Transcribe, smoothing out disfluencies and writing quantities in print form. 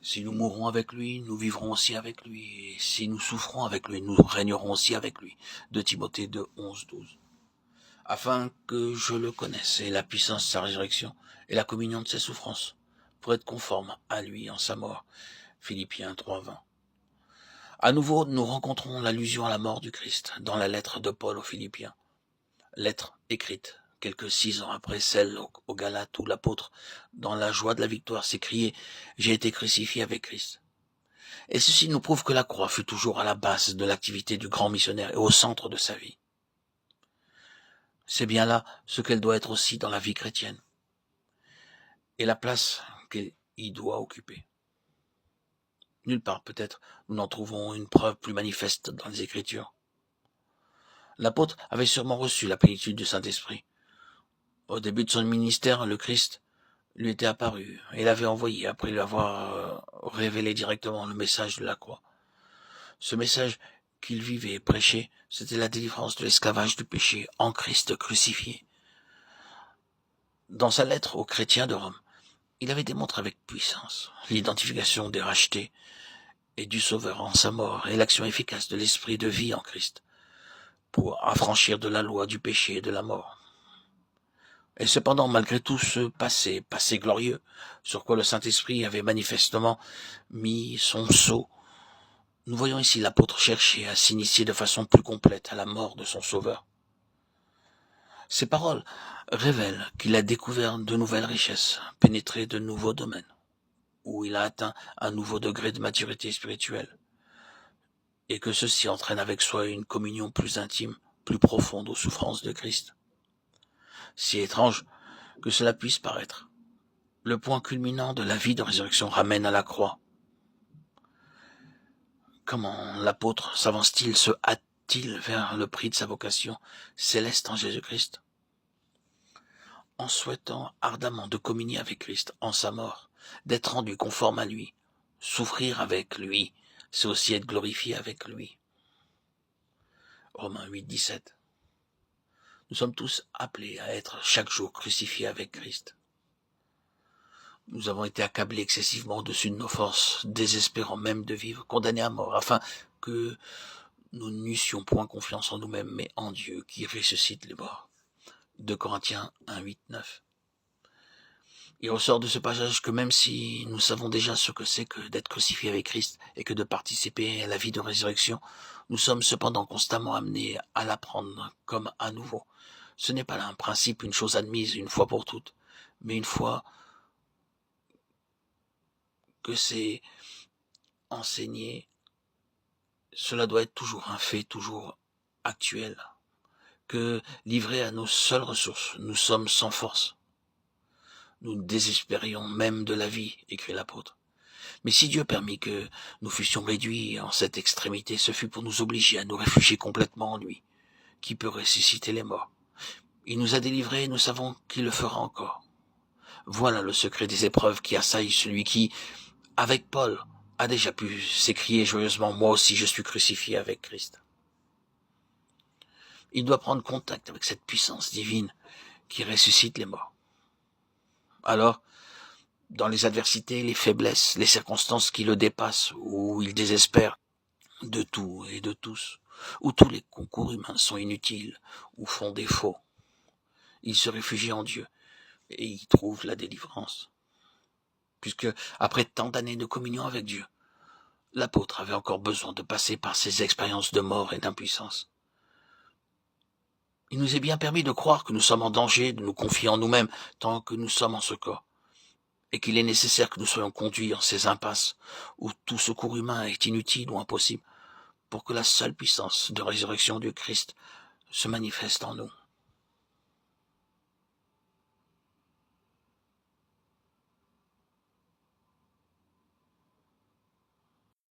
Si nous mourrons avec lui, nous vivrons aussi avec lui. Et si nous souffrons avec lui, nous régnerons aussi avec lui. De Timothée 2, 11, 12. Afin que je le connaisse et la puissance de sa résurrection et la communion de ses souffrances, pour être conforme à lui en sa mort. Philippiens 3, 20. À nouveau, nous rencontrons l'allusion à la mort du Christ dans la lettre de Paul aux Philippiens. Lettre écrite quelques 6 ans après celle aux Galates où l'apôtre, dans la joie de la victoire, s'écriait « J'ai été crucifié avec Christ ». Et ceci nous prouve que la croix fut toujours à la base de l'activité du grand missionnaire et au centre de sa vie. C'est bien là ce qu'elle doit être aussi dans la vie chrétienne et la place qu'elle y doit occuper. Nulle part, peut-être, nous n'en trouvons une preuve plus manifeste dans les Écritures. L'apôtre avait sûrement reçu la plénitude du Saint-Esprit. Au début de son ministère, le Christ lui était apparu et l'avait envoyé après lui avoir révélé directement le message de la croix. Ce message qu'il vivait et prêchait, c'était la délivrance de l'esclavage du péché en Christ crucifié. Dans sa lettre aux chrétiens de Rome, il avait démontré avec puissance l'identification des rachetés et du Sauveur en sa mort et l'action efficace de l'esprit de vie en Christ pour affranchir de la loi du péché et de la mort. Et cependant, malgré tout ce passé glorieux, sur quoi le Saint-Esprit avait manifestement mis son sceau, nous voyons ici l'apôtre chercher à s'initier de façon plus complète à la mort de son Sauveur. Ces paroles révèlent qu'il a découvert de nouvelles richesses, pénétré de nouveaux domaines, où il a atteint un nouveau degré de maturité spirituelle, et que ceci entraîne avec soi une communion plus intime, plus profonde aux souffrances de Christ. Si étrange que cela puisse paraître, le point culminant de la vie de résurrection ramène à la croix. Comment l'apôtre s'avance-t-il, se hâte-t-il vers le prix de sa vocation céleste en Jésus-Christ? En souhaitant ardemment de communier avec Christ en sa mort, d'être rendu conforme à lui, souffrir avec lui, c'est aussi être glorifié avec lui. Romains 8, 17. Nous sommes tous appelés à être chaque jour crucifiés avec Christ. Nous avons été accablés excessivement au-dessus de nos forces, désespérant même de vivre, condamnés à mort, afin que nous n'eussions point confiance en nous-mêmes, mais en Dieu qui ressuscite les morts. 2 Corinthiens 1, 8, 9. Il ressort de ce passage que même si nous savons déjà ce que c'est que d'être crucifié avec Christ et que de participer à la vie de résurrection, nous sommes cependant constamment amenés à l'apprendre comme à nouveau. Ce n'est pas là un principe, une chose admise une fois pour toutes, mais une fois que c'est enseigné, cela doit être toujours un fait, toujours actuel, que livrés à nos seules ressources, nous sommes sans force. Nous désespérions même de la vie, écrit l'apôtre. Mais si Dieu permit que nous fussions réduits en cette extrémité, ce fut pour nous obliger à nous réfugier complètement en lui, qui peut ressusciter les morts. Il nous a délivrés et nous savons qu'il le fera encore. Voilà le secret des épreuves qui assaillent celui qui, avec Paul, a déjà pu s'écrier joyeusement « Moi aussi je suis crucifié avec Christ ». Il doit prendre contact avec cette puissance divine qui ressuscite les morts. Alors, dans les adversités, les faiblesses, les circonstances qui le dépassent, où il désespère de tout et de tous, où tous les concours humains sont inutiles ou font défaut, il se réfugie en Dieu et y trouve la délivrance. Puisque, après tant d'années de communion avec Dieu, l'apôtre avait encore besoin de passer par ces expériences de mort et d'impuissance. Il nous est bien permis de croire que nous sommes en danger, de nous confier en nous-mêmes tant que nous sommes en ce corps, et qu'il est nécessaire que nous soyons conduits en ces impasses où tout secours humain est inutile ou impossible, pour que la seule puissance de résurrection du Christ se manifeste en nous.